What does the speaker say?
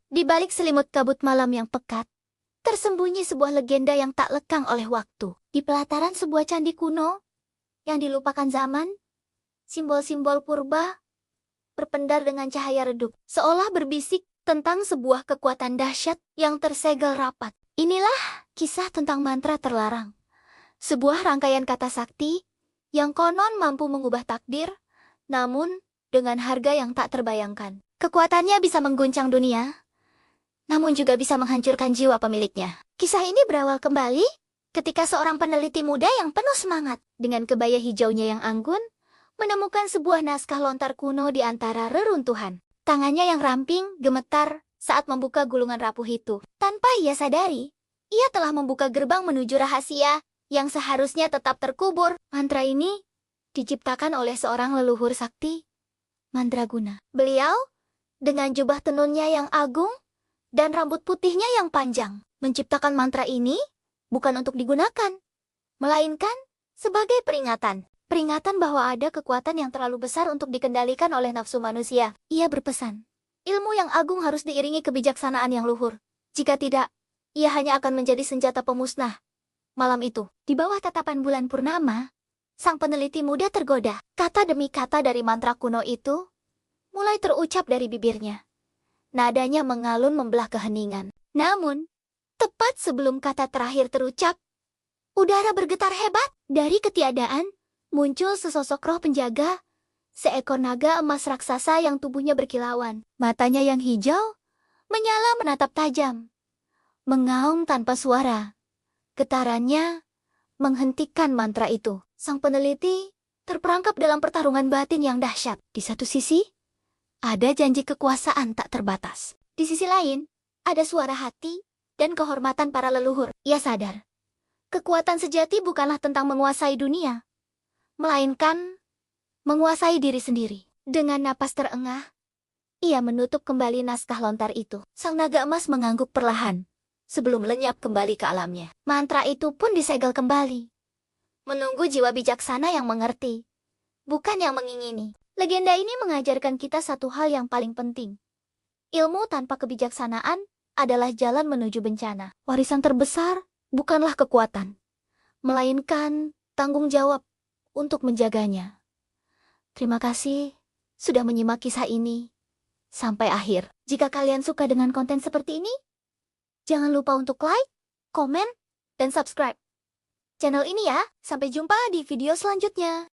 Di balik selimut kabut malam yang pekat, tersembunyi sebuah legenda yang tak lekang oleh waktu. Di pelataran sebuah candi kuno yang dilupakan zaman, simbol-simbol purba berpendar dengan cahaya redup, seolah berbisik tentang sebuah kekuatan dahsyat yang tersegel rapat. Inilah kisah tentang mantra terlarang, sebuah rangkaian kata sakti yang konon mampu mengubah takdir, namun dengan harga yang tak terbayangkan. Kekuatannya bisa mengguncang dunia, namun juga bisa menghancurkan jiwa pemiliknya. Kisah ini berawal kembali ketika seorang peneliti muda yang penuh semangat dengan kebaya hijaunya yang anggun menemukan sebuah naskah lontar kuno di antara reruntuhan. Tangannya yang ramping gemetar saat membuka gulungan rapuh itu. Tanpa ia sadari, ia telah membuka gerbang menuju rahasia yang seharusnya tetap terkubur. Mantra ini diciptakan oleh seorang leluhur sakti, Mandraguna. Beliau, dengan jubah tenunnya yang agung dan rambut putihnya yang panjang, menciptakan mantra ini bukan untuk digunakan, melainkan sebagai peringatan. Peringatan bahwa ada kekuatan yang terlalu besar untuk dikendalikan oleh nafsu manusia. Ia berpesan, ilmu yang agung harus diiringi kebijaksanaan yang luhur. Jika tidak, ia hanya akan menjadi senjata pemusnah. Malam itu, di bawah tatapan bulan purnama, sang peneliti muda tergoda. Kata demi kata dari mantra kuno itu mulai terucap dari bibirnya. Nadanya mengalun membelah keheningan. Namun, tepat sebelum kata terakhir terucap, udara bergetar hebat. Dari ketiadaan, muncul sesosok roh penjaga, seekor naga emas raksasa yang tubuhnya berkilauan. Matanya yang hijau menyala menatap tajam, mengaum tanpa suara. Getarannya menghentikan mantra itu. Sang peneliti terperangkap dalam pertarungan batin yang dahsyat. Di satu sisi, ada janji kekuasaan tak terbatas. Di sisi lain, ada suara hati dan kehormatan para leluhur. Ia sadar, kekuatan sejati bukanlah tentang menguasai dunia, melainkan menguasai diri sendiri. Dengan napas terengah, ia menutup kembali naskah lontar itu. Sang naga emas mengangguk perlahan, sebelum lenyap kembali ke alamnya. Mantra itu pun disegel kembali, menunggu jiwa bijaksana yang mengerti, bukan yang mengingini. Legenda ini mengajarkan kita satu hal yang paling penting. Ilmu tanpa kebijaksanaan adalah jalan menuju bencana. Warisan terbesar bukanlah kekuatan, melainkan tanggung jawab untuk menjaganya. Terima kasih sudah menyimak kisah ini sampai akhir. Jika kalian suka dengan konten seperti ini, jangan lupa untuk like, komen, dan subscribe channel ini ya. Sampai jumpa di video selanjutnya.